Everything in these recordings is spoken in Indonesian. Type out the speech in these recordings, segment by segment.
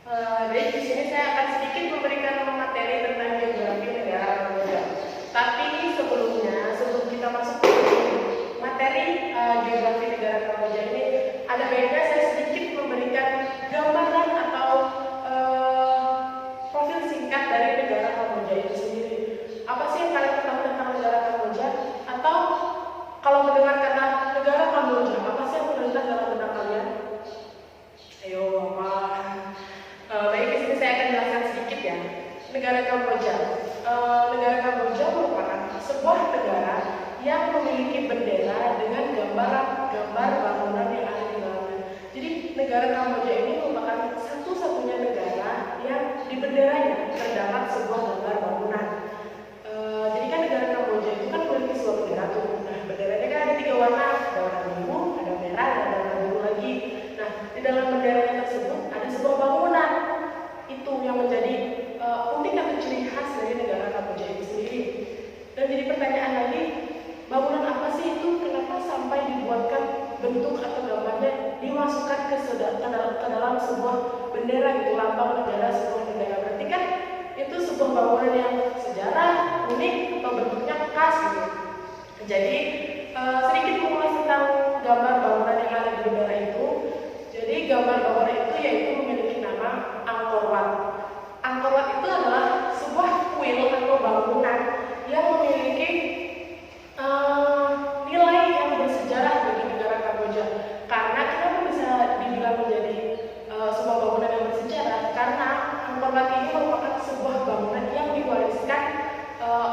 Jadi di sini saya akan sedikit memberikan materi tentang geografi negara Kamboja. Tapi sebelumnya, sebelum kita masuk ke materi geografi negara Kamboja ini, ada baiknya saya sedikit memberikan gambaran atau profil singkat dari negara Kamboja itu sendiri. Apa sih yang kalian ketahui tentang negara Kamboja? Atau kalau mendengar kata negara Kamboja, apa sih yang terlintas dalam benak kalian? Ayo, apa? Baik, di sini saya akan jelaskan sedikit ya. Negara Kamboja. Negara Kamboja merupakan sebuah negara yang memiliki bendera dengan gambar bangunan yang ada di dalamnya. Jadi negara Kamboja ini merupakan satu-satunya negara yang di benderanya terdapat sebuah gambar bangunan. Jadi kan negara Kamboja itu kan memiliki sebuah bendera tuh. Nah, benderanya kan ada 3 warna, ada warna biru, ada merah, dan ada warna biru lagi. Nah, di dalam benderanya tersebut ada sebuah bangunan. Itu yang menjadi unik atau ciri khas dari negara Kamboja itu sendiri. Dan jadi pertanyaan lagi, bangunan apa sih itu? Kenapa sampai dibuatkan bentuk atau gambarnya dimasukkan ke dalam sebuah bendera gitu, lambang negara sebuah negara? Berarti kan itu sebuah bangunan yang sejarah, unik, atau bentuknya khas gitu. Jadi sedikit mengulas tentang gambar bangunan yang ada di bendera itu. Jadi gambar bangunan itu yaitu memiliki nama Angkor Wat. Angkor Wat itu adalah sebuah kuil atau bangunan yang memiliki nilai yang bersejarah bagi negara Kamboja. Karena kenapa bisa dibilang menjadi sebuah bangunan yang bersejarah? Karena Angkor Wat ini merupakan sebuah bangunan yang diwariskan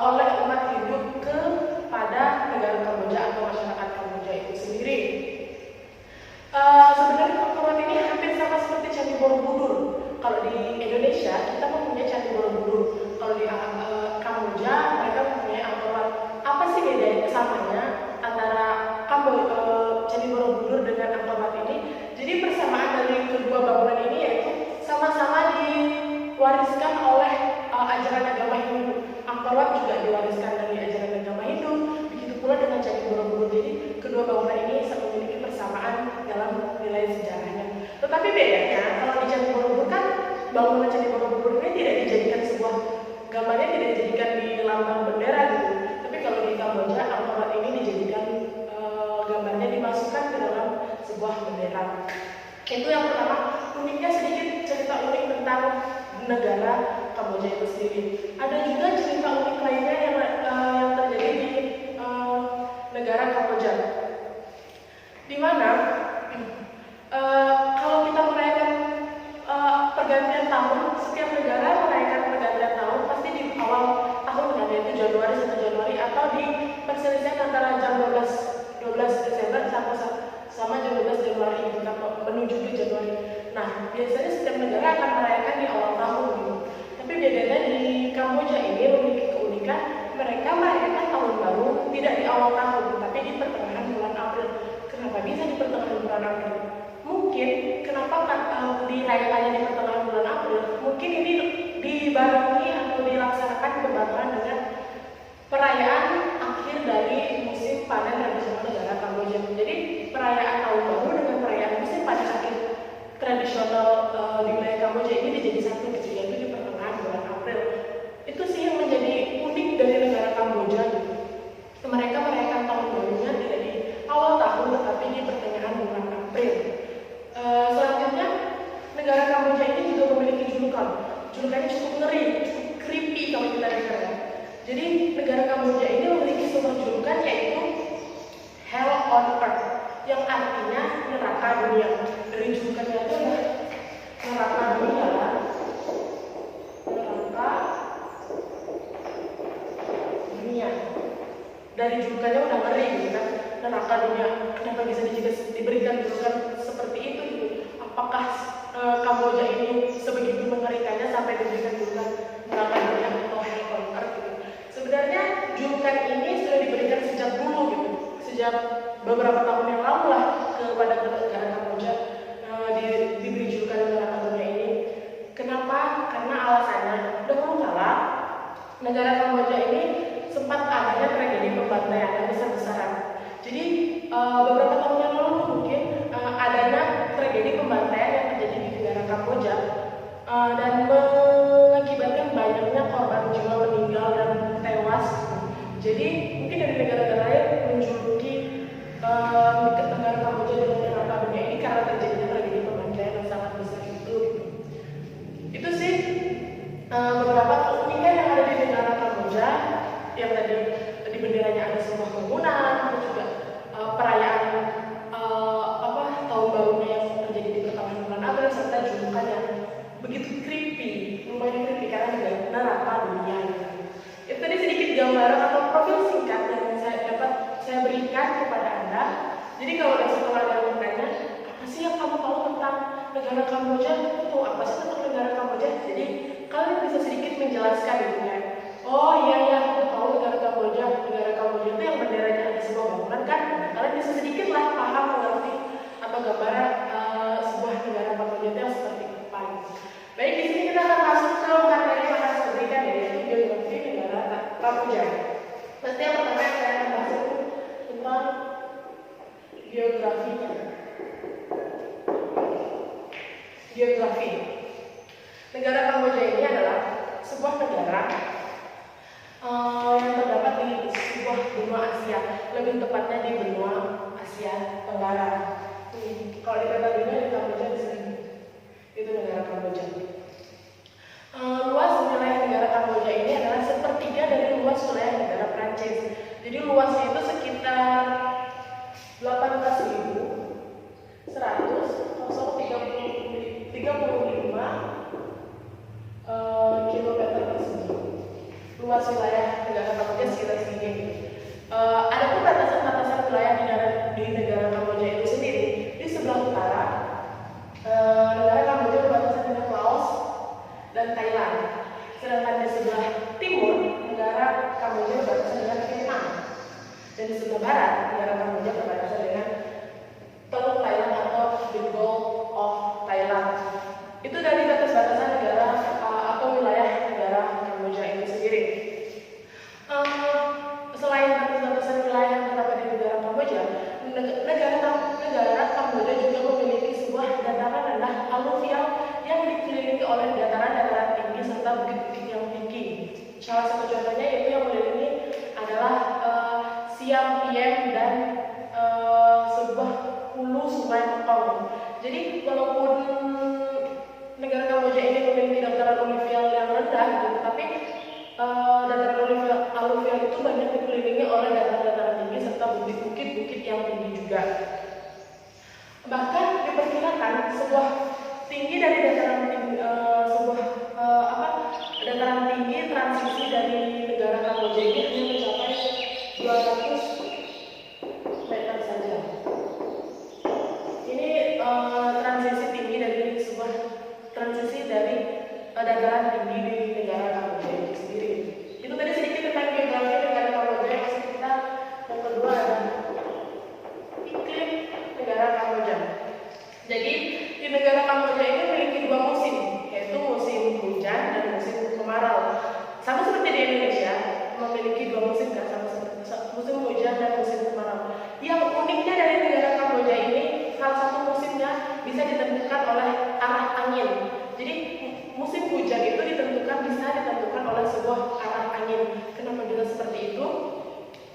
oleh umat Hindu kepada negara Kamboja atau masyarakat Kamboja itu sendiri. Sebenarnya Angkor Wat ini hampir sama seperti Candi Borobudur. Kalau di Indonesia kita mempunyai Candi Borobudur. Kalau di Kamboja mereka mempunyai Angkor Wat. Apa sih bedanya kesamanya antara Candi Borobudur dengan Angkor Wat ini? Jadi persamaan dari kedua bangunan ini yaitu sama-sama diwariskan oleh ajaran agama Hindu. Angkor Wat juga diwariskan dari ajaran agama Hindu. Begitu pula dengan Candi Borobudur. Jadi kedua bangunan ini memiliki persamaan dalam nilai sejarahnya. Tetapi bedanya kalau di Candi Borobudur kan bangunan Candi Borobudur ini tidak dijadikan sebuah gambarnya, tidak dijadikan di lambang bendera gitu. Tapi kalau di Kamboja Angkor Wat ini dijadikan gambarnya dimasukkan ke dalam sebuah bendera. Itu yang pertama. Uniknya sedikit cerita unik tentang negara Kamboja itu sendiri. Ada juga cerita unik lainnya yang terjadi di negara Kamboja, di mana kalau kita merayakan pergantian tahun, setiap negara merayakan pergantian tahun pasti di awal tahun kan, yaitu Januari 1 Januari atau di perselisihan antara jam 12 Desember sama jam 12 Januari gitu, menuju ke Januari. Nah, biasanya setiap negara akan merayakan di awal tahun gitu. Tapi bedanya di Kamboja ini memiliki keunikan, mereka merayakan tahun baru tidak di awal tahun, tapi di pertengahan bulan April. Kenapa bisa di pertengahan bulan April? Mungkin kenapa dirayakannya di pertengahan bulan April? Mungkin ini dibarengi atau dilaksanakan berbarengan dengan perayaan akhir dari musim panen tradisional negara Kamboja. Jadi perayaan tahun baru dengan perayaan musim panen akhir tradisional di wilayah Kamboja ini menjadi satu gitu, yaitu di pertengahan bulan April. Itu sih yang menjadi unik dari negara Kamboja gitu. Mereka merayakan tahun barunya tidak di awal tahun tetapi di pertengahan bulan April. Selanjutnya negara Kamboja ini juga memiliki julukan. Julukannya cukup ngeri, cukup creepy kalau kita dengar ya. Jadi negara Kamboja ini memiliki sebuah julukan yaitu Hell on Earth, yang artinya neraka dunia. Dari julukannya itu adalah neraka dunia, neraka dunia. Dari julukannya udah ngeri gitu kan, neraka dunia. Kenapa bisa diberikan julukan seperti itu gitu? Apakah Kamboja ini sebegitu mengerikannya sampai diberikan julukan neraka dunia atau Hell on Earth gitu? Sebenarnya julukan ini sudah diberikan sejak dulu gitu, sejak beberapa tahun yang lalu lah kepada negara Kamboja diberi julukan neraka dunia ini. Kenapa? Karena alasannya dahulu kala negara Kamboja ini sempat adanya tragedi pembantaian yang besar-besaran. Jadi beberapa tahun yang lalu mungkin adanya tragedi pembantaian yang terjadi di negara Kamboja dan mengakibatkan banyaknya korban jiwa meninggal dan tewas. Jadi mungkin dari negara-negara lain menjuluki negara Kamboja dengan neraka dunia ini karena terjadinya tragedi pembantaian yang sangat besar itu. Itu sih beberapa keunikan yang ada di negara Kamboja, yang tadi di benderanya ada sebuah bangunan, terus juga perayaan tahun barunya yang terjadi di pertengahan bulan April, serta julukan yang begitu creepy, lumayan creepy karena juga neraka dunia. Itu tadi sedikit gambaran atau profil singkat yang saya berikan kepada Anda. Jadi kalau setelah ada yang bertanya, apa sih yang kamu tahu tentang negara Kamboja? Itu apa sih tentang negara Kamboja? Jadi kalian bisa sedikit menjelaskan gitu ya. Oh iya, aku tahu negara Kamboja. Negara Kamboja itu yang benderanya ada sebuah bangunan kan? Kalian bisa sedikit lah paham mengerti atau gambaran sebuah negara Kamboja itu yang seperti apa. Baik, di sini kita akan masuk ke materi yang akan saya berikan, yaitu geografi negara Kamboja. Pasti yang pertama yang saya akan bahas itu tentang geografinya. Geografi negara Kamboja ini adalah sebuah negara yang terdapat di sebuah benua Asia, lebih tepatnya di benua Asia Tenggara. Kalau di peta dunia di Kamboja di sini, itu negara Kamboja. Luas wilayah negara Kamboja ini adalah sepertiga dari luas wilayah negara Prancis. Jadi luasnya itu sekitar 18.135 kilometer persegi. Luas wilayah negara Kamboja sekitar segini. Adapun batasan-batasan wilayah di negara Kamboja itu sendiri, di sebelah utara negara Kamboja berbatasan dengan Laos dan Thailand. Sedangkan di sebelah timur negara Kamboja berbatasan dengan Vietnam. Dan di sebelah barat negara Kamboja berbatasan dengan Teluk Thailand atau the Gulf of Thailand. Itu dari batas-batasan negara atau wilayah negara Kamboja itu sendiri. Selain batas-batasan wilayah yang terdapat di negara Kamboja, negara Kamboja juga memiliki sebuah dataran rendah aluvial yang dikelilingi oleh dataran-dataran tinggi serta bukit-bukit yang tinggi. Salah satu contohnya yaitu yang melilingi adalah Siam Piem dan sebuah hulu sungai Mekong. Jadi walaupun negara Kamboja ini memiliki dataran aluvial yang rendah, gitu, tapi dataran aluvial itu banyak dikelilingi oleh dataran-dataran tinggi serta bukit-bukit yang tinggi juga. Bahkan diperkirakan sebuah tinggi dari dataran tinggi, dataran tinggi transisi dari negara Kamboja ini hanya mencapai 200 meter saja. Ini transisi tinggi dari sebuah transisi dari dataran tinggi di negara Kamboja itu sendiri. Itu tadi sedikit tentang geografi negara Kamboja. Masih kita yang kedua ada iklim negara Kamboja. Jadi di negara Kamboja ini memiliki dua musim, yaitu musim hujan dan musim kemarau. Sama seperti di Indonesia memiliki dua musim kan, sama seperti musim hujan dan musim kemarau. Yang uniknya dari negara Kamboja ini, salah satu musimnya bisa ditentukan oleh arah angin. Jadi musim hujan itu bisa ditentukan oleh sebuah arah angin. Kenapa bisa seperti itu?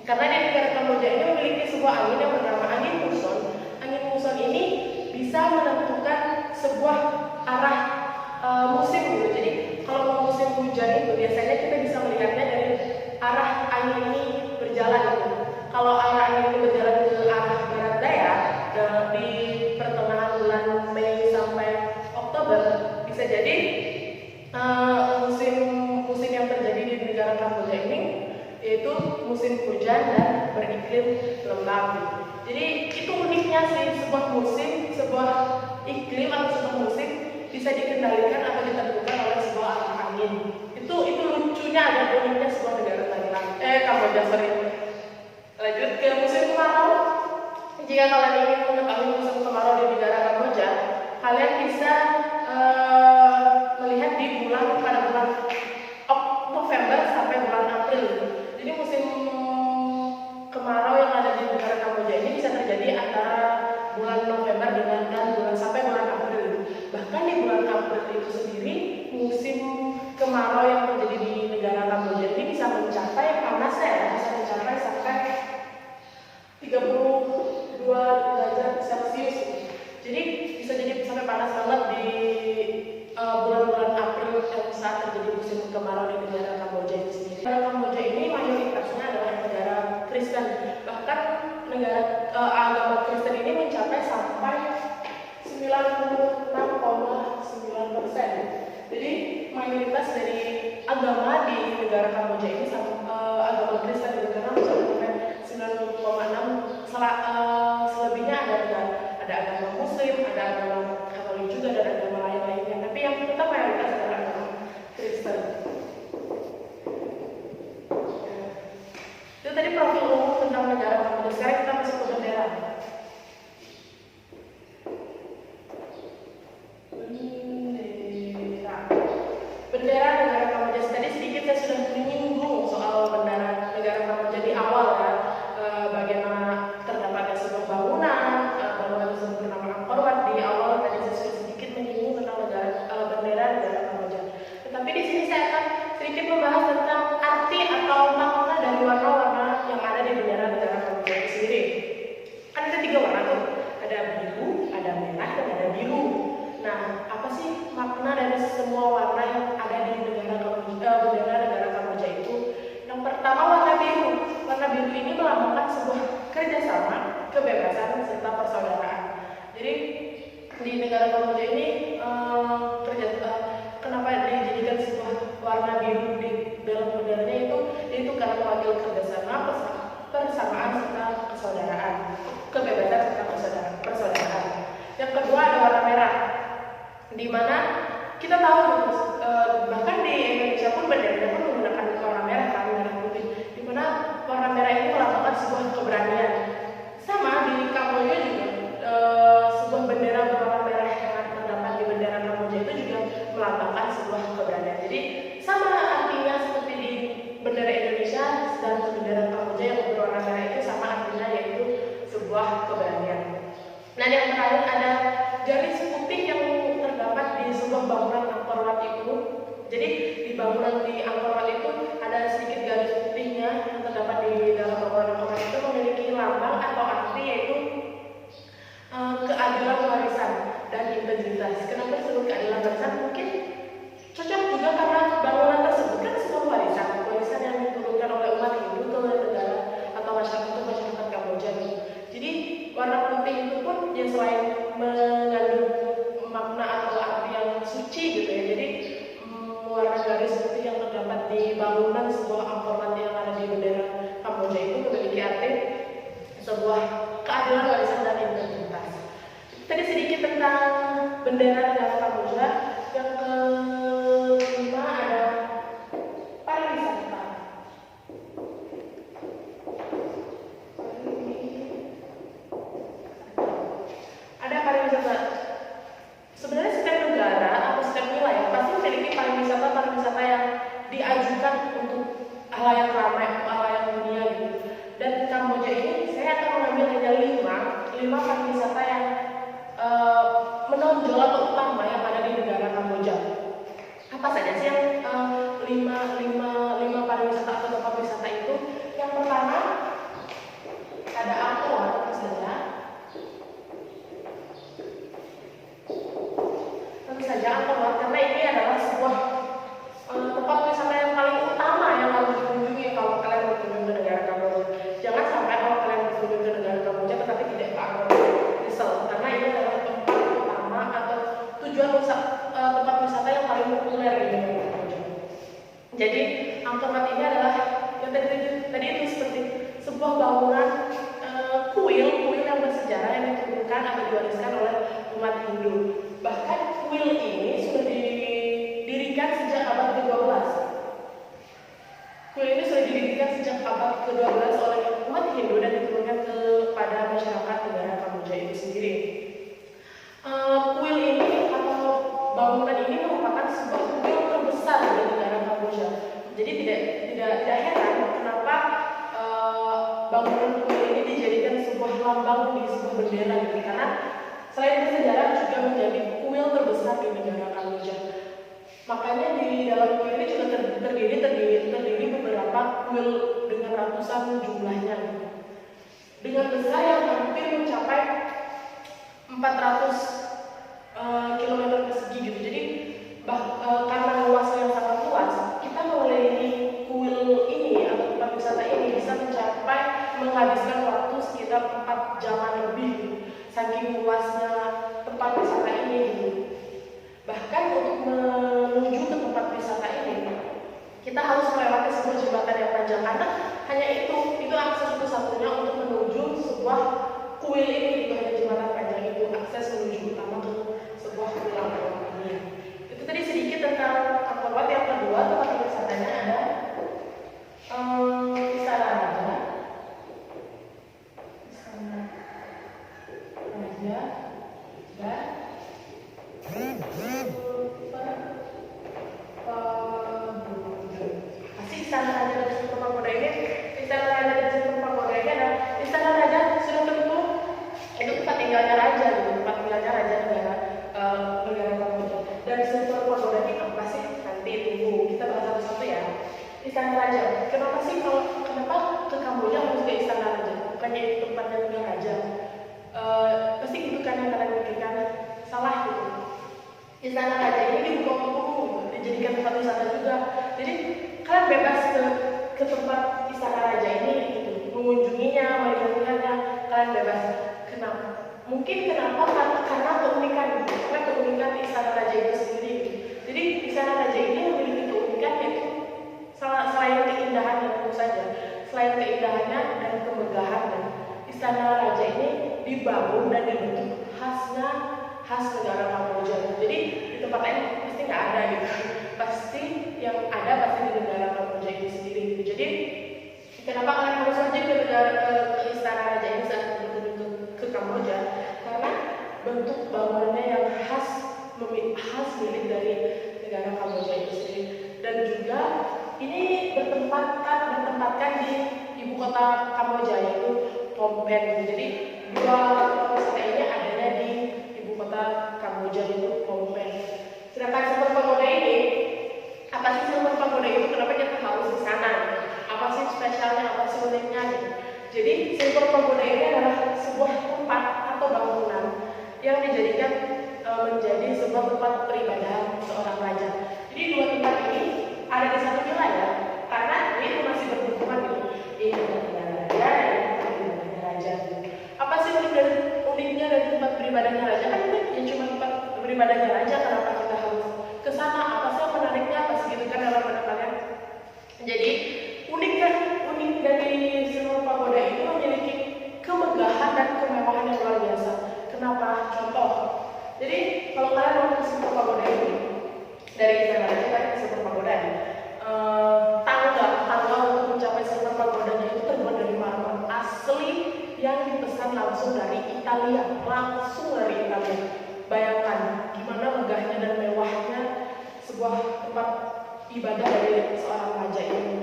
Karena di negara Kamboja ini memiliki sebuah angin yang bernama angin muson. Angin muson ini bisa menentukan sebuah arah musim gitu. Jadi kalau mau musim hujan itu biasanya kita bisa melihatnya dari arah angin ini berjalan gitu. Kalau arah angin ini berjalan ke arah barat daya di pertengahan bulan Mei sampai Oktober, bisa jadi musim yang terjadi di negara Kamboja ini yaitu musim hujan dan beriklim lembab. Jadi itu uniknya sih, sebuah musim, sebuah iklim atau sebuah musim bisa dikendalikan atau ditentukan oleh sebuah arah angin. Itu lucunya, ada uniknya sebuah negara Kamboja. Lanjut ke musim kemarau. Jika kalian ingin mengetahui musim kemarau di negara Kamboja, kalian bisa melihat pada bulan November sampai bulan April. Jadi musim kemarau yang ada di negara Kamboja ini bisa terjadi antara bulan November dan bulan sampai bulan April. Bahkan di bulan April itu sendiri musim kemarau yang terjadi di negara Kamboja ini bisa mencapai panasnya ya, bisa mencapai sampai 32 derajat Celcius. Jadi bisa jadi sampai panas banget di bulan-bulan April saat terjadi musim kemarau di negara Kamboja itu sendiri. Negara Kamboja ini mayoritasnya adalah negara Kristen, bahkan negara agama Kristen ini mencapai sampai 96,9%. Jadi mayoritas dari agama di negara Kamboja ini agama Kristen gitu, karena mencapai 90,6. Selebihnya ada agama Muslim, ada agama Katolik juga, dan agama lain-lainnya. Tapi yang tetap mayoritas adalah agama Kristen. Itu tadi profil umum tentang negara Kamboja. Sekarang kita masuk ke bendera. Bendera negara Kamboja. Tadi sedikit saya sudah menyinggung soal bendera negara Kamboja di awal ya. Bagaimana terdapatnya sebuah bangunan tersebut bernama Angkor Wat. Di awal tadi saya sudah sedikit menyinggung tentang bendera negara Kamboja. Tetapi di sini saya akan sedikit membahas tentang arti atau makna dari warna-warna yang ada di bendera negara Kamboja itu sendiri. Kan ada 3 warna tuh, ada biru, ada merah, dan ada biru. Nah, apa sih makna dari semua warna yang ada di bendera negara Kamboja itu? Yang pertama, warna biru. Warna biru ini melambangkan sebuah kerjasama, kebebasan, serta persaudaraan. Jadi di negara Kamboja ini kenapa dijadikan sebuah warna biru di dalam benderanya itu karena mewakili kerjasama, persamaan, serta persaudaraan, kebebasan, serta persaudaraan. Yang kedua ada warna merah, di mana kita tahu bahkan di Indonesia pun benderanya pun menggunakan warna merah, merah putih, di mana warna merah ini melambangkan sebuah keberanian. Sama di Kamboja juga sebuah bendera berwarna merah yang terdapat di bendera Kamboja itu juga melambangkan sebuah keberanian. Jadi sama artinya seperti di bendera Indonesia dan bendera Kamboja yang berwarna merah itu sama artinya, yaitu sebuah keberanian. Nah, yang terakhir ada garis putih yang terdapat di sebuah bangunan Angkor Wat itu. Jadi di bangunan di Angkor Wat itu ada sedikit garis putihnya yang terdapat di dalam bangunan Angkor Wat itu memiliki lambang atau arti, yaitu keadilan warisan dan integritas. Kenapa disebut keadilan warisan? Mungkin cocok juga karena bangunan tersebut kan sebuah warisan yang diturunkan oleh umat Hindu ke negara atau masyarakat Kamboja. Jadi warna putih itu pun ya selain mengandung makna atau arti yang suci gitu ya. Jadi warna garis putih yang terdapat di bangunan sebuah Angkor Wat yang ada di bendera Kamboja itu memiliki arti sebuah keadilan warisan dan integritas. Tadi sedikit tentang bendera negara Kamboja. Yang kelima ada pariwisata. Ada pariwisata. Sebenarnya setiap negara atau setiap wilayah pasti memiliki pariwisata yang diajukan untuk halayak ramai, halayak dunia gitu. Dan Kamboja ini saya akan mengambil hanya 5 pariwisata yang menonjol atau utama yang ada di negara Kamboja. Apa saja sih yang 5 pariwisata atau tempat wisata itu? Yang pertama ada Angkor Wat tentu saja. Angkor Wat karena ini adalah sebuah tempat wisata yang paling utama yang harus dikunjungi kalau kalian berkunjung ke negara Kamboja. Jangan sampai kalau kalian berkunjung ke negara Kamboja tetapi tidak ke Angkor Wat, karena ini adalah tempat utama atau tujuan tempat wisata yang paling populer di negara Kamboja. Jadi Angkor Wat ini adalah yang tadi itu seperti sebuah bangunan kuil yang bersejarah yang diturunkan atau diwariskan oleh umat Hindu. Bahkan kuil ini sudah didirikan sejak abad ke-12. Kuil ini sudah didirikan sejak abad ke-12 oleh umat Hindu dan diturunkan kepada masyarakat negara Kamboja itu sendiri. Kuil ini atau bangunan ini merupakan sebuah kuil terbesar di negara Kamboja. Jadi tidak heran kenapa bangunan kuil ini dijadikan sebuah lambang di sebuah bendera gitu, karena selain bersejarah juga menjadi kuil terbesar di negara Kamboja. Makanya di dalam kuil ini juga terdiri beberapa kuil dengan ratusan jumlahnya gitu. Dengan besar yang hampir mencapai 400 km persegi gitu. Jadi karena luasnya yang sangat luas, kita mengelilingi kuil ini atau tempat wisata ini bisa mencapai menghabiskan waktu sekitar 4 jaman lebih gitu. Saking luasnya tempat wisata ini gitu. Bahkan untuk menuju ke tempat wisata ini, kita harus melewati sebuah jembatan yang panjang karena hanya itu akses satu-satunya untuk menuju sebuah kuil ini. Itu hanya jembatan panjang itu akses menuju utama ke sebuah kuil Angkor ini. Itu tadi sedikit tentang Angkor Wat. Yang kedua, tempat wisatanya ada Istana Raja. Istana Raja dan Istana Raja dan Super Pagoda ini, Istana Raja dan Super Pagoda ini adalah Istana Raja sudah tentu itu tempat tinggalnya raja, gitu, tempat tinggalnya raja negara Kamboja. Dan Super Pagoda ini apa sih? Nanti tunggu kita bahas satu-satu ya. Istana Raja, kenapa ke Kamboja harus ke Istana Raja? Bukannya itu tempatnya tinggal raja? Pasti gitu kan yang kalian pikirkan, salah gitu. Istana Raja ini dibuka untuk umum, dijadikan tempat wisata juga. Jadi kalian bebas ke tempat Istana Raja ini gitu, mengunjunginya, melihatnya, kalian bebas. Kenapa? Mungkin kenapa? Karena keunikan Istana Raja itu sendiri. Jadi Istana Raja ini memiliki keunikan yaitu selain keindahan tentu saja, selain keindahannya dan kemegahan, Istana Raja ini dibangun dan dibentuk khas negara Kamboja. Jadi di tempat lain pasti nggak ada gitu. Pasti yang ada pasti di negara Kamboja ini sendiri. Jadi kenapa kalian harus wajib ke Istana Raja ini saat berkunjung ke Kamboja? Karena bentuk bangunannya yang khas milik dari negara Kamboja itu sendiri. Dan juga ini bertempatkan di ibu kota Kamboja yaitu Phnom Penh. Jadi dua wisata ini adanya di ibu kota Kamboja yaitu Phnom Penh. Sedangkan Super Pagoda ini, apa sih Super Pagoda itu? Kenapa kita harus di sana? Apa sih spesialnya? Apa sih uniknya? Jadi Super Pagoda ini adalah sebuah tempat atau bangunan yang dijadikan menjadi sebuah tempat peribadahan seorang raja. Jadi dua tempat ini ada di satu wilayah karena ini masih berhubungan gitu. Ini tempat raja dan tempat peribadahnya raja. Apa sih uniknya dari tempat peribadahnya raja? Kan ini ya cuma tempat peribadahnya raja. Kenapa kita harus ke sana? Apa sih yang menariknya? Apa sih gitu kan dalam pada kalian? Jadi unik dari Super Pagoda itu memiliki kemegahan dan kemewahan yang luar biasa. Kenapa? Contoh. Jadi kalau kalian mau ke Super Pagoda ini dari Istana Raja kan ke Super Pagoda ini, tangga untuk mencapai Super Pagodanya itu terbuat dari marmer asli yang dipesan langsung dari Italia. Bayangkan gimana megahnya dan mewahnya sebuah tempat ibadah dari seorang raja ini.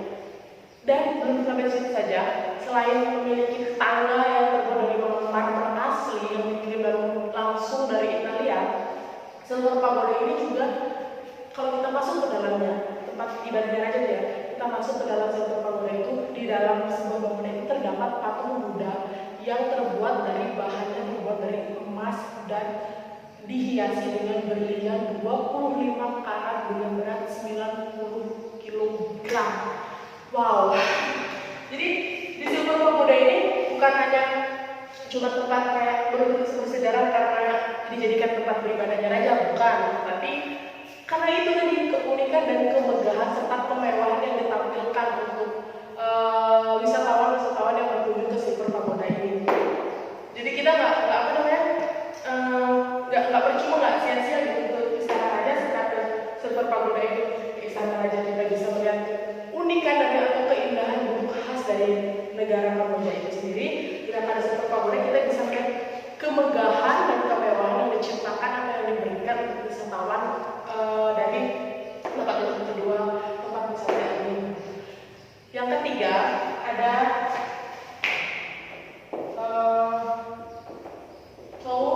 Dan belum sampai situ saja, selain memiliki tangga yang terbuat dari marmer asli yang dikirim langsung dari Italia, Super Pagoda ini juga kalau kita masuk ke dalamnya, tempat ibadahnya raja ya, kita masuk ke dalam Super Pagoda itu, di dalam sebuah bangunan itu terdapat patung Buddha yang terbuat dari bahannya terbuat dari emas dan dihiasi dengan berlian 25 karat dengan berat 90 kg. Wow. Jadi di Super Pagoda ini bukan hanya cuma tempat kayak bersejarah karena dijadikan tempat beribadahnya raja, bukan, tapi karena itu tadi keunikan dan kemegahan serta kemewahan yang ditampilkan untuk wisatawan yang berkunjung ke Super Pagoda ini. Jadi kita nggak percuma, nggak sia-sia gitu ke Istana Raja setelah ke Super Pagoda itu. Ke Istana Raja kita bisa melihat unikan dari atau keindahan bentuk khas dari negara Kamboja itu sendiri. Dengan pada Super Pagoda kita bisa melihat kemegahan dan kemewahan yang diciptakan atau yang diberikan untuk wisatawan dari tempat yang kedua, tempat wisata ini. Yang ketiga ada Khao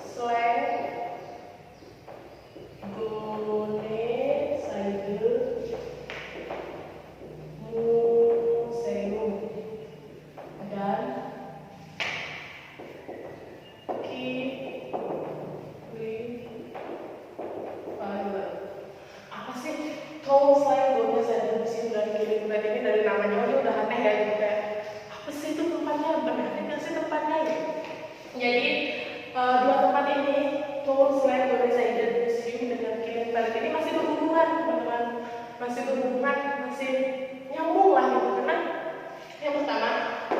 Slang Gun namanya aja udah aneh ya gitu, kayak apa sih itu tempatnya, benar nggak sih tempatnya gitu. Jadi dua tempat ini, Tower Square Golden Side Museum dengan Killing Planet ini masih berhubungan teman-teman, masih nyambung lah gitu. Karena yang pertama,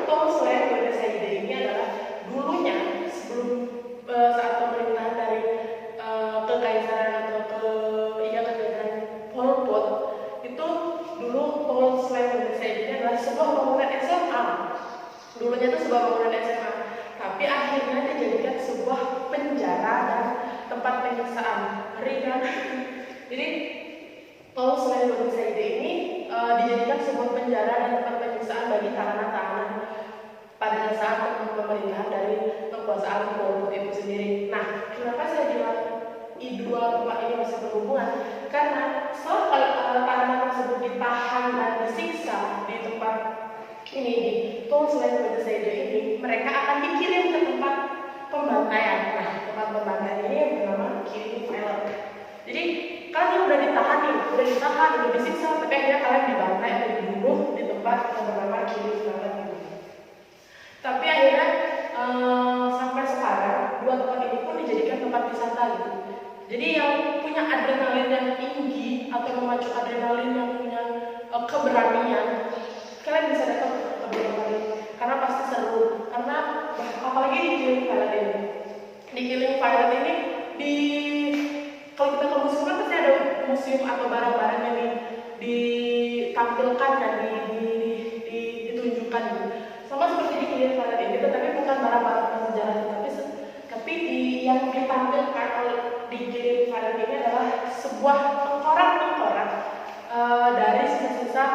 Tower Square Golden Side ini adalah dulunya sebelum saat pemerintahan dari kekaisaran atau kekaisaran Pol Pot itu, dulu Tower Square Golden Side ini adalah sebuah bangunan SMA. Dulunya itu sebuah bangunan SMA, tapi akhirnya dijadikan sebuah penjara dan tempat penyiksaan. Ngeri kan? Jadi Tower Square Golden Side ini dijadikan sebuah penjara dan tempat penyiksaan bagi tahanan-tahanan pada saat pemerintahan dari kekuasaan Pol Pot itu sendiri. Nah, kenapa saya bilang dua tempat ini masih berhubungan? Karena setelah tahanan tersebut ditahan dan disiksa di tempat ini, di Tower Square Golden Side ini, mereka akan dikirim ke tempat pembantaian. Nah, tempat pembantaian ini bernama Killing Planet. Jadi kalian udah ditahan, udah disiksa, tapi akhirnya kalian dibantai atau dibunuh di tempat yang bernama Killing Planet itu. Tapi akhirnya sampai sekarang dua tempat ini pun dijadikan tempat wisata gitu. Jadi yang punya adrenalin yang tinggi atau memacu adrenalin yang punya keberanian, kalian bisa datang ke tempat ini karena pasti seru. Karena apalagi di Killing Planet ini, kalau kita ke museum kan pasti ada museum atau barang-barang yang ditampilkan dan ditunjukkan gitu. Sama seperti di Killing Planet ini, tetapi bukan barang-barang sejarah, tapi yang ditampilkan di Killing Planet ini adalah sebuah tengkorak-tengkorak dari sisa-sisa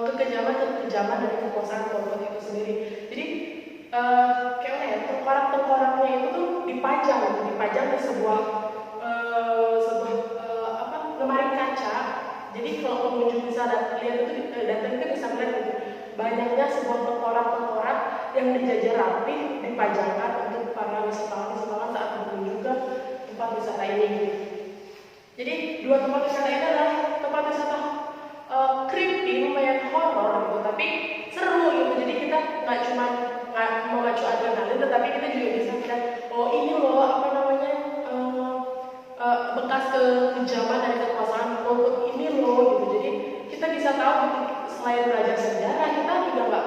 kekejaman dari kekuasaan Pol Pot itu sendiri. Jadi kayak mana ya, tengkorak-tengkoraknya itu tuh dipajang di sebuah lemari kaca. Jadi kalau pengunjung bisa lihat itu, datang itu bisa melihat gitu, banyaknya sebuah tengkorak-tengkorak yang dijajar rapi, dipajangkan untuk para wisatawan saat berkunjung ke tempat wisata ini. Jadi dua tempat wisata ini adalah tempat wisata creepy, lumayan horor gitu, tapi seru gitu. Jadi kita nggak cuma memacu adrenalin, tetapi kita juga bisa melihat, oh ini loh apa namanya bekas kekejaman dari kekuasaan Pol Pot ini loh gitu. Jadi kita bisa tahu gitu, selain belajar sejarah, kita juga nggak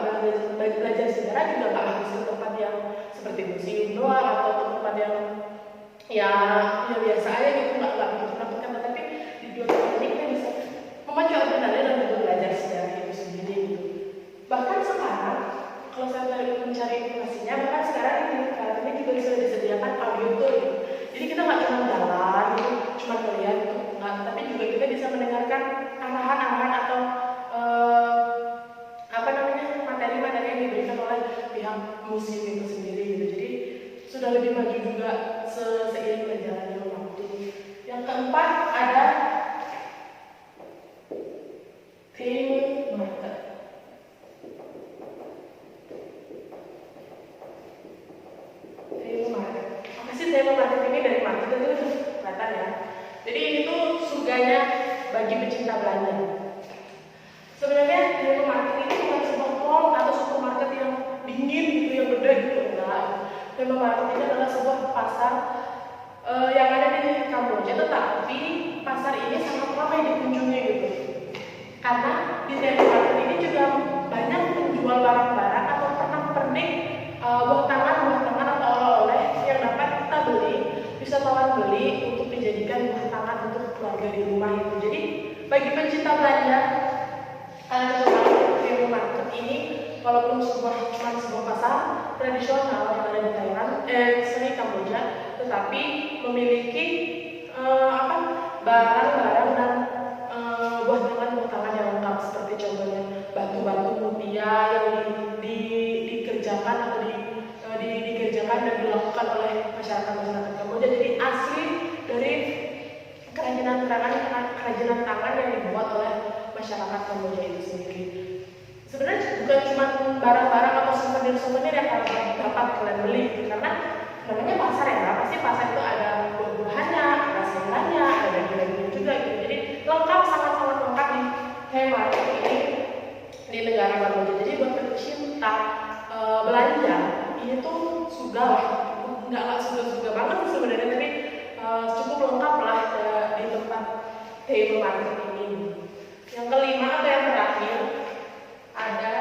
belajar sejarah juga nggak harus ke tempat yang seperti museum doang atau tempat yang ya biasa aja gitu, nggak begitu menakutkan. Tapi di dua tempat ini kita bisa memacu adrenalin dan juga belajar sejarah itu sendiri gitu. Bahkan sekarang kalau saya mencari informasinya, bahkan sekarang ini juga sudah disediakan audio tour gitu. Jadi kita nggak cuma jalan gitu, cuma melihat gitu, tapi juga kita bisa mendengarkan arahan-arahan atau materi-materi yang diberikan oleh pihak museum itu sendiri gitu. Jadi sudah lebih maju juga seiring berjalannya waktu. Yang keempat ada theme market. Apa sih tema market ini? Dari market itu kelihatan ya. Jadi ini tuh surganya bagi pecinta belanja. Sebenarnya tema market ini bukan sebuah mall atau supermarket yang dingin gitu, yang gede gitu, enggak. Tema market ini adalah sebuah pasar yang ada di Kamboja, tetapi pasar ini sangat ramai dikunjungi gitu. Karena di tema market ini juga banyak menjual barang-barang atau pernak-pernik buah tangan atau oleh-oleh yang dapat kita beli, wisatawan beli untuk dijadikan buah tangan untuk keluarga di rumah itu. Jadi bagi pencinta belanja, tema market ini walaupun cuma sebuah pasar tradisional yang ada di Thailand, Kamboja, tetapi memiliki barang-barang dan buah tangan yang lengkap, seperti contohnya batu-batu mutia yang dikerjakan atau dikerjakan dan dilakukan oleh masyarakat Kamboja. Jadi asli dari kerajinan tangan yang dibuat oleh masyarakat Kamboja itu sendiri. Sebenarnya bukan cuma barang-barang atau souvenir yang dapat kalian beli, karena namanya pasar ya, pasti pasar itu ada buah-buahannya, ada sayurannya, ada daging-dagingnya juga gitu. Jadi lengkap, sangat-sangat lengkap di Thai Market ini nggak surga banget sih sebenarnya, tapi cukup lengkap lah di tempat Table Market ini. Yang kelima atau yang terakhir ada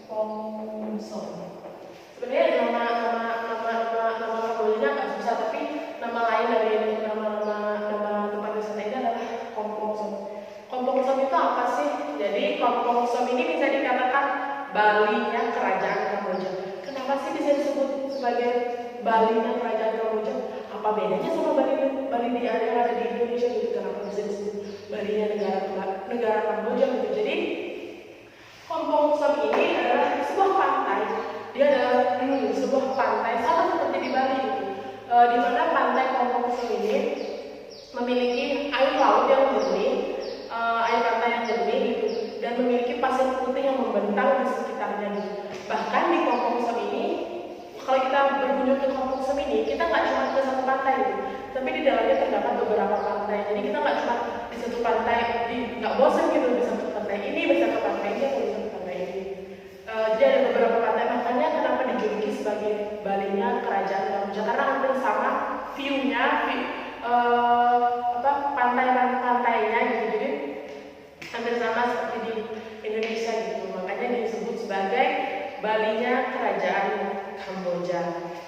Komsom. Sebenarnya nama Kamboja nggak susah, tapi nama lain dari nama tempat wisata ini adalah Komsom. Komsom itu apa sih? Jadi Komsom ini bisa dikatakan Balinya Kerajaan Kamboja. Kenapa sih bisa disebut sebagai Balinya Kerajaan Kamboja? Apa bedanya sama Bali di yang ada di Indonesia gitu? Kenapa bisa disebut Balinya negara Kamboja gitu? Jadi Komsom ini adalah sebuah pantai. Dia adalah sebuah pantai sama seperti di Bali gitu. Di mana pantai Komsom ini memiliki air laut yang jernih, air pantai yang jernih gitu, dan memiliki pasir putih yang membentang di sekitarnya gitu. Bahkan di Komsom ini, kalau kita berkunjung ke Komsom ini, kita nggak cuma ke satu pantai gitu, tapi di dalamnya terdapat beberapa pantai. Jadi kita nggak cuma di satu pantai, nggak bosan gitu di satu pantai ini, bisa ke pantai ini atau di satu pantai ini. Jadi ada beberapa pantai, makanya kenapa dijuluki sebagai Balinya Kerajaan Kamboja, karena hampir sama view-nya, pantainya gitu. Jadi hampir sama seperti di Indonesia gitu. Makanya disebut sebagai Balinya Kerajaan Kamboja.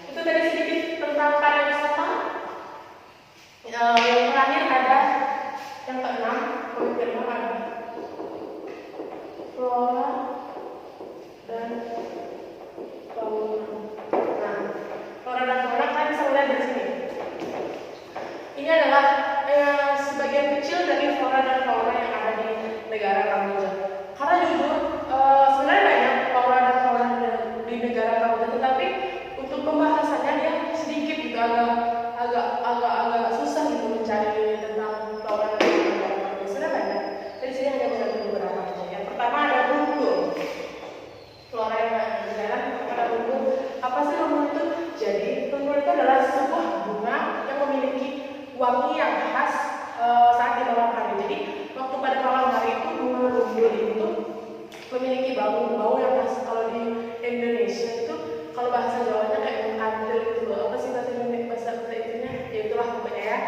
Itu tadi sedikit tentang pariwisata. Yang terakhir ada yang keenam, poin kelima ada flora dan fauna. Nah, flora dan fauna kalian bisa lihat di sini. Ini adalah sebagian kecil dari flora dan fauna yang ada di negara Kamboja. Karena jujur, sebenarnya banyak flora dan fauna di negara Kamboja, tetapi untuk pembahasannya dia sedikit gitu, agak susah gitu mencari tentang flora dan fauna negara Kamboja. Sebenarnya banyak. Dari sini hanya mengambil beberapa saja. Yang pertama ada rumbul. Flora yang ada rumbul. Apa sih rumbul itu? Jadi rumbul itu adalah sebuah bunga yang memiliki wangi yang khas saat di malam hari. Jadi waktu pada malam hari itu bunga rumbul itu memiliki bau yang khas. Kalau di Indonesia itu, kalau bahasa Jawanya kayak mengkantil gitu loh. Apa sih bahasa itunya? Ya itulah pokoknya ya.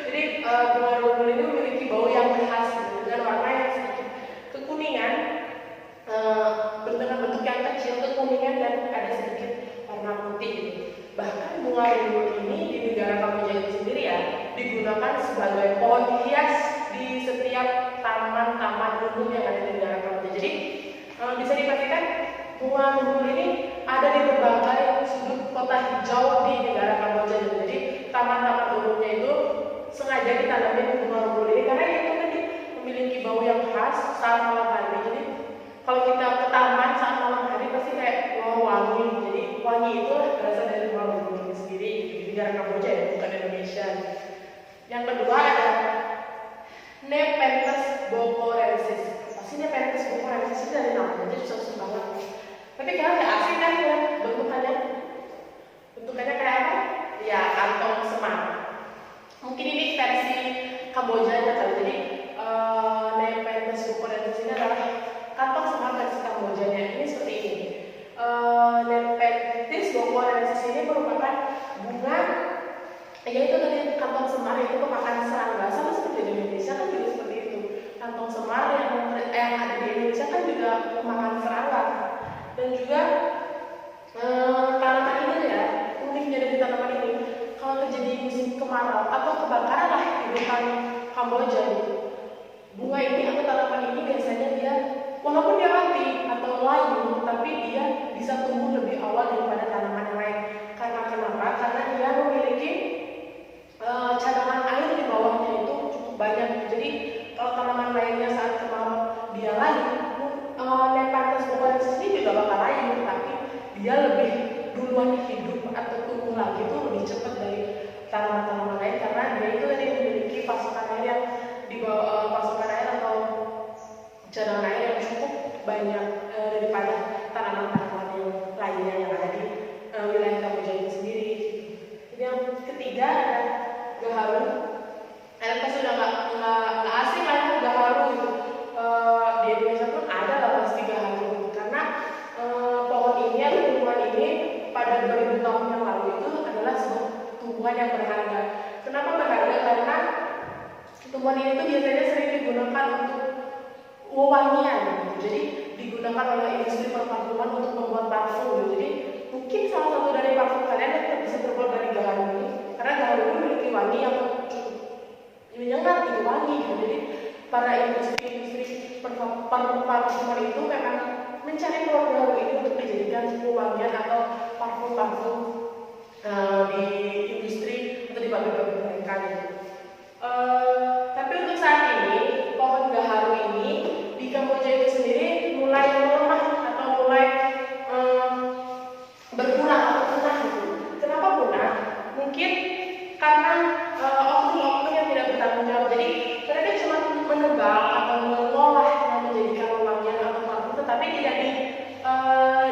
Jadi bunga rumbul ini memiliki bau yang khas gitu, dengan warna yang sedikit kekuningan, dengan bentuk yang kecil kekuningan, dan ada sedikit warna putih gitu. Bahkan bunga rumbul ini di negara Kamboja itu sendiri ya digunakan sebagai pohon hias di setiap taman-taman umum yang ada di negara Kamboja. Jadi bisa dipastikan bunga rumbul ini ada di berbagai sudut kota hijau di negara Kamboja. Jadi taman-taman umumnya itu sengaja ditanamin bunga rumbul ini karena itu tadi memiliki bau yang khas saat malam hari. Jadi kalau kita ke taman saat malam hari pasti kayak wangi. Jadi wangi itu berasal dari bunga rumbul ini sendiri di negara Kamboja ya, bukan Indonesia. Yang kedua ada Nepenthes bokorensis. Pasti Nepenthes bokorensis ini dari namanya aja susah banget. Tapi kalian nggak asing kan ya bentukannya? Bentukannya kayak apa? Ya kantong semar. Mungkin ini versi Kamboja aja kali. Jadi Nepenthes bokorensis ini adalah kantong semar versi Kambojanya. Ini seperti ini. Nepenthes bokorensis ini merupakan bunga, yaitu tadi kantong semar itu pemakan serangga, sama seperti di Indonesia kan juga seperti itu. Kantong semar yang ada di Indonesia kan juga pemakan serangga. Dan juga tanaman ini ya, uniknya dari tanaman ini, kalau terjadi musim kemarau atau kebakaran lah di hutan Kamboja gitu, bunga ini atau tanaman ini biasanya dia walaupun dia mati atau layu, tapi dia bisa tumbuh lebih awal daripada tanaman yang lain. Karena kenapa? Karena dia memiliki cadangan air di bawahnya itu cukup banyak. Jadi kalau tanaman lainnya saat kemarau dia layu, Nepenthes bokorensis ini juga bakal layu, tapi dia lebih duluan hidup atau tumbuh lagi itu lebih cepat dari tanaman-tanaman lain karena dia itu tadi memiliki pasokan air yang pasokan air atau cadangan air yang cukup banyak daripada tanaman-tanaman yang lainnya yang ada di wilayah Kamboja itu sendiri. Jadi yang ketiga ada gaharu. Kita sudah nggak asing lah gaharu gitu. Di Indonesia pun ada lah tumbuhan yang berharga. Kenapa berharga? Karena tumbuhan ini tuh biasanya sering digunakan untuk wewangian gitu. Jadi digunakan oleh industri perparfuman untuk membuat parfum gitu. Jadi mungkin salah satu dari parfum kalian yang bisa terbuat dari gaharu ini, karena gaharu ini memiliki wangi yang cukup menyengat gitu, wangi gitu. Jadi para industri parfuman itu memang mencari gaharu ini untuk dijadikan wewangian atau parfum-parfum di industri atau di pabrik-pabrik mereka gitu. Tapi untuk saat ini pohon gaharu ini di Kamboja itu sendiri mulai melemah atau mulai berkurang atau punah gitu. Kenapa punah? Mungkin karena oknum-oknum yang tidak bertanggung jawab. Jadi mereka cuma menebang atau mengolah dan menjadikan wewangian atau parfum, tetapi tidak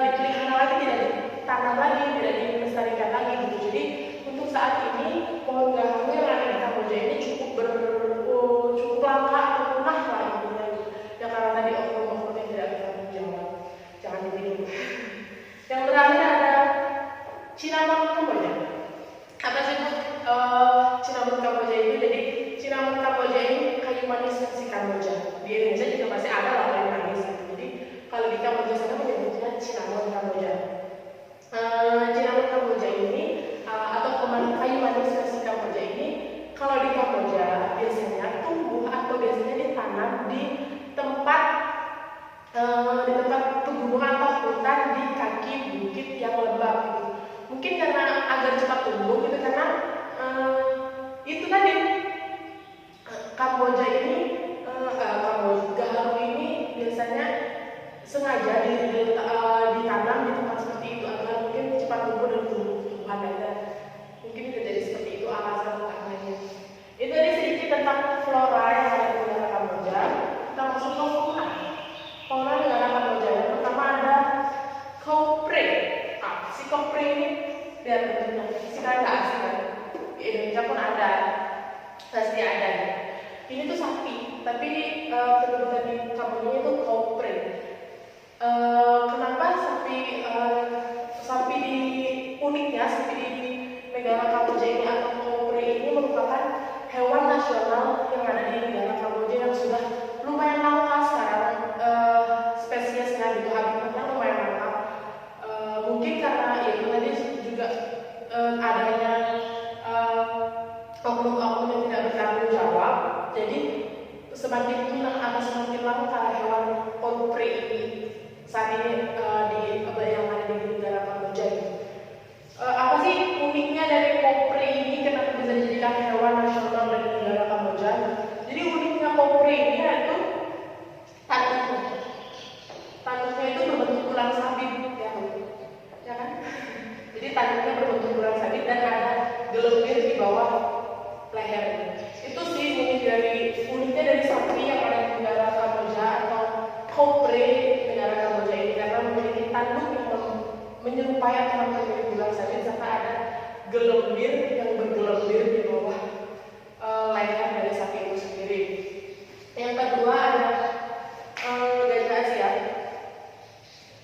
dipelihara lagi, tidak ditanam lagi, tidak dilestarikan lagi gitu. Jadi untuk saat ini pohon gaharu yang ada di Kamboja ini cukup langka atau punah lah intinya. Ya karena tadi oknum-oknum yang tidak bertanggung jawab. Jangan ditiru. Yang terakhir ada cinnamon Kamboja. Apa sih cinnamon Kamboja itu? Jadi cinnamon Kamboja ini kayu manis versi Kamboja. Di Indonesia juga masih ada lah kayu manis gitu. Jadi kalau di Kamboja sana menyebutnya cinnamon Kamboja. Cinnamon Kamboja ini atau kayu manis versi Kamboja ini, kalau di Kamboja biasanya tumbuh atau biasanya ditanam di tempat pegunungan atau hutan di kaki bukit yang lembab gitu. Mungkin karena agar cepat tumbuh gitu, karena itu tadi Kamboja ini gaharu ini biasanya sengaja ditanam di tempat seperti itu agar mungkin cepat tumbuh dan tumbuhan dan mungkin itu jadi seperti itu alasan utamanya. Itu tadi sedikit tentang flora yang ada di negara Kamboja. Kita masuk ke fauna. Fauna negara Kamboja. Yang pertama ada kopre. Si kopre ini biar bentuknya si kalian nggak asing kan? Di Indonesia pun ada, pasti ada. Ini tuh sapi, tapi penyebutan di Kamboja itu kopre. Kenapa sapi di uniknya sapi di negara Kamboja ini atau kopre ini merupakan hewan nasional yang ada di negara Kamboja yang sudah lumayan langka sekarang, spesiesnya gitu, habitatnya lumayan langka. Mungkin karena itu tadi juga adanya oknum-oknum yang tidak bertanggung jawab, jadi semakin punah atau semakin langka hewan kopre ini saat ini yang ada di negara Kamboja. Apa sih uniknya dari kopre ini? Kenapa bisa dijadikan hewan nasional dari negara Kamboja? Jadi uniknya kopre ini yaitu tanduknya itu berbentuk tulang sabit, ya kan? Jadi tanduknya berbentuk tulang sabit dan ada gelembir di bawah leher. Itu sih uniknya dari sapi yang ada di negara Kamboja atau kopre negara Kamboja ini, karena memiliki tanduk yang menyerupai atau menyerupai tulang sabit serta ada gelembir yang bergelembir di bawah leher dari sapi itu sendiri. Yang kedua ada gajah Asia.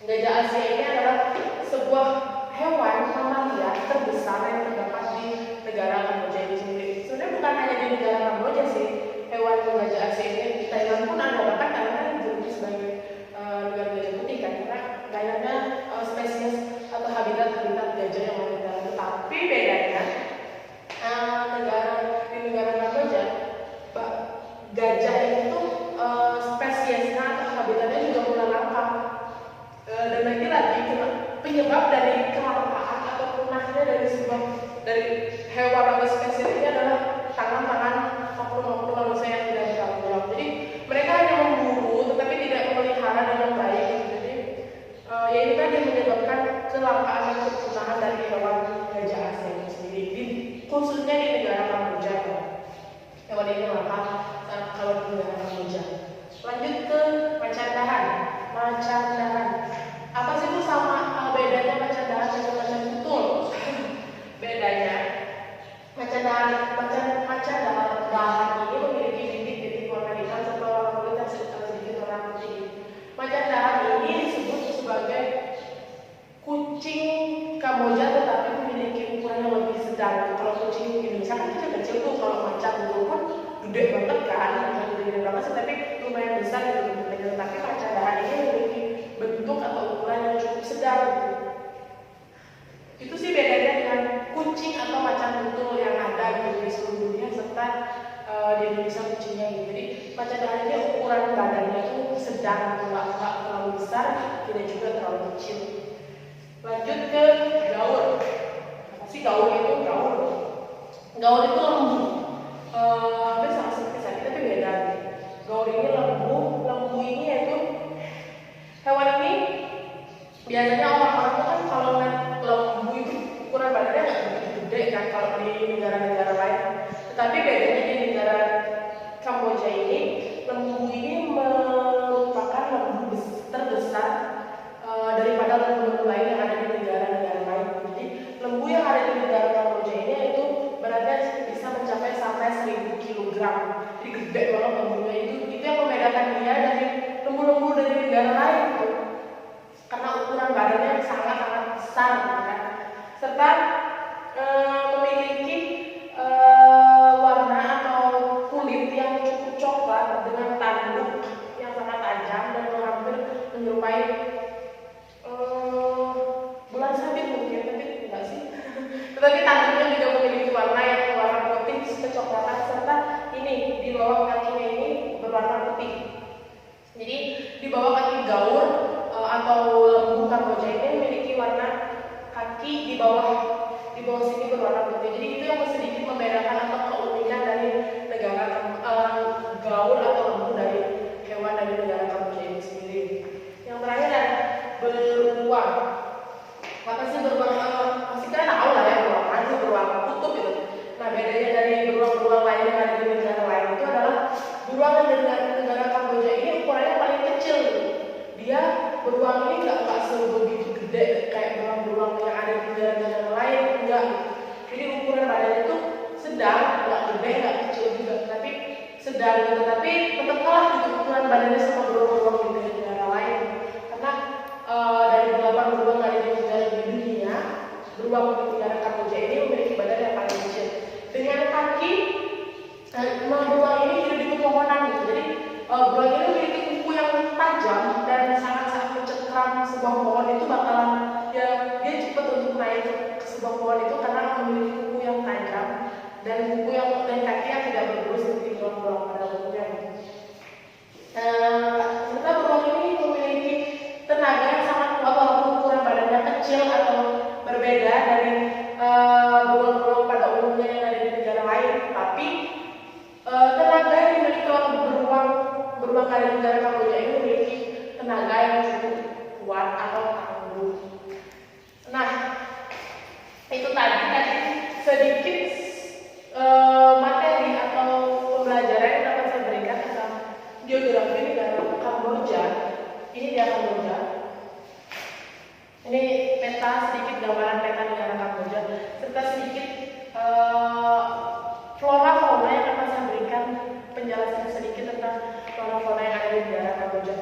Gajah Asia ini adalah sebuah hewan mamalia terbesar yang terdapat di negara Kamboja ini sendiri. Sebenarnya bukan hanya di negara Kamboja sih, hewan gajah Asia ini di Thailand pun ada, bahkan Thailand dijuluki sebagai negara gajah putih kan, karena banyaknya spesies atau habitat gajah yang ada di dalam. Tetapi bedanya di negara Kamboja, gajah itu spesiesnya atau habitatnya juga mulai langka. Dan lagi-lagi penyebab dari kelangkaan atau punahnya dari hewan atau spesies ini adalah tangan-tangan oknum-oknum manusia yang tidak bertanggung jawab. Jadi mereka hanya memburu tetapi tidak memelihara dengan baik. Jadi ya ini tadi menyebabkan kelangkaan dan kepunahan dari hewan gajah Asia itu sendiri, khususnya di negara Kamboja. Hewan ini langka kalau di negara Kamboja. Lanjut ke macan dahan. Apa sih itu bedanya macan dahan dengan macan tutul? Bedanya macan dahan ini memiliki bibit warna hitam serta warna kulit yang sedikit warna putih. Macan dahan ini disebut sebagai kucing Kamboja tetapi memiliki ukuran yang lebih sedang. Kalau kucing kecil tuh, kalau macan itu pun gede banget kan, bukan gede banget sih, tapi lumayan besar gitu bentuknya. Tapi macan dahan ini memiliki bentuk atau ukuran yang cukup sedang gitu. Itu sih bedanya dengan kucing atau macan tutul yang ada di seluruh dunia serta di Indonesia kucingnya gitu. Jadi macan dahan ini ukuran badannya itu sedang, nggak terlalu besar, tidak juga terlalu kecil. Lanjut ke gaul. Apa sih gaul itu? Gaul itu lembu. Hampir sama seperti sapi tapi beda. Gaul ini lembu ini yaitu hewan ini biasanya orang-orang tuh kan kalau ngeliat lembu itu ukuran badannya nggak begitu gede kan kalau di negara-negara lain. Tetapi bedanya di negara Kamboja ini, lembu ini merupakan lembu terbesar daripada lembu-lembu lain yang ada di negara-negara lain. Jadi lembu yang ada di negara Kamboja ini itu beratnya bisa mencapai sampai 1000 kg. Jadi gede banget lembunya itu yang membedakan dia dari lembu-lembu dari negara lain gitu. Karena ukuran badannya sangat-sangat besar gitu kan. Serta memiliki warna atau kulit yang cukup coklat dengan tanduk yang sangat tajam dan hampir menyerupai bulan sabit mungkin, tapi enggak sih. Tetapi tanduknya juga memiliki warna putih kecoklatan serta ini di bawah kakinya ini berwarna putih. Jadi di bawah kaki gaul atau lembu Kamboja ini memiliki warna kaki di bawah sini berwarna putih. Jadi itu yang sedikit membedakan atau keunikan dari negara gaul atau lembu dari hewan dari negara Kamboja ini sendiri. Yang terakhir ada beruang. Apa sih beruang? Pasti kalian tahu lah ya beruang. Kan sih beruang kutub gitu. Nah bedanya dari beruang-beruang lain yang ada di negara lain itu adalah beruang yang dari negara Kamboja ini ukurannya paling kecil gitu. Dia beruang ini nggak sebegitu gede kayak beruang-beruang yang ada di negara-negara lain, enggak. Jadi ukuran badannya itu sedang, nggak gede, nggak kecil juga, tapi sedang gitu. Tapi tetap kalah gitu ukuran badannya sama beruang-beruang di negara lain. Karena dari 8 beruang yang ada di negara di dunia, beruang di negara Kamboja ini memiliki badan yang paling kecil. Dengan kaki, beruang ini hidup di pepohonan gitu. Jadi beruang ini memiliki kuku yang tajam dan sangat-sangat mencekram sebuah pohon itu bakalan ya dia cepat untuk naik ke sebuah pohon itu karena memiliki kuku yang tajam dan kaki yang tidak bergerus seperti beruang-beruang pada umumnya. Serta beruang ini memiliki tenaga yang sangat kuat walaupun ukuran badannya kecil atau berbeda dari beruang-beruang pada umumnya yang ada di negara lain, tapi tenaga yang dimiliki oleh beruang dari negara Kamboja ini memiliki tenaga yang cukup kuat atau tangguh. Nah, itu tadi sedikit materi atau pembelajaran yang dapat saya berikan tentang geografi negara Kamboja. Ini dia Kamboja. Ini sedikit gambaran peta negara Kamboja serta sedikit flora fauna yang akan saya berikan penjelasan sedikit tentang flora fauna yang ada di negara Kamboja.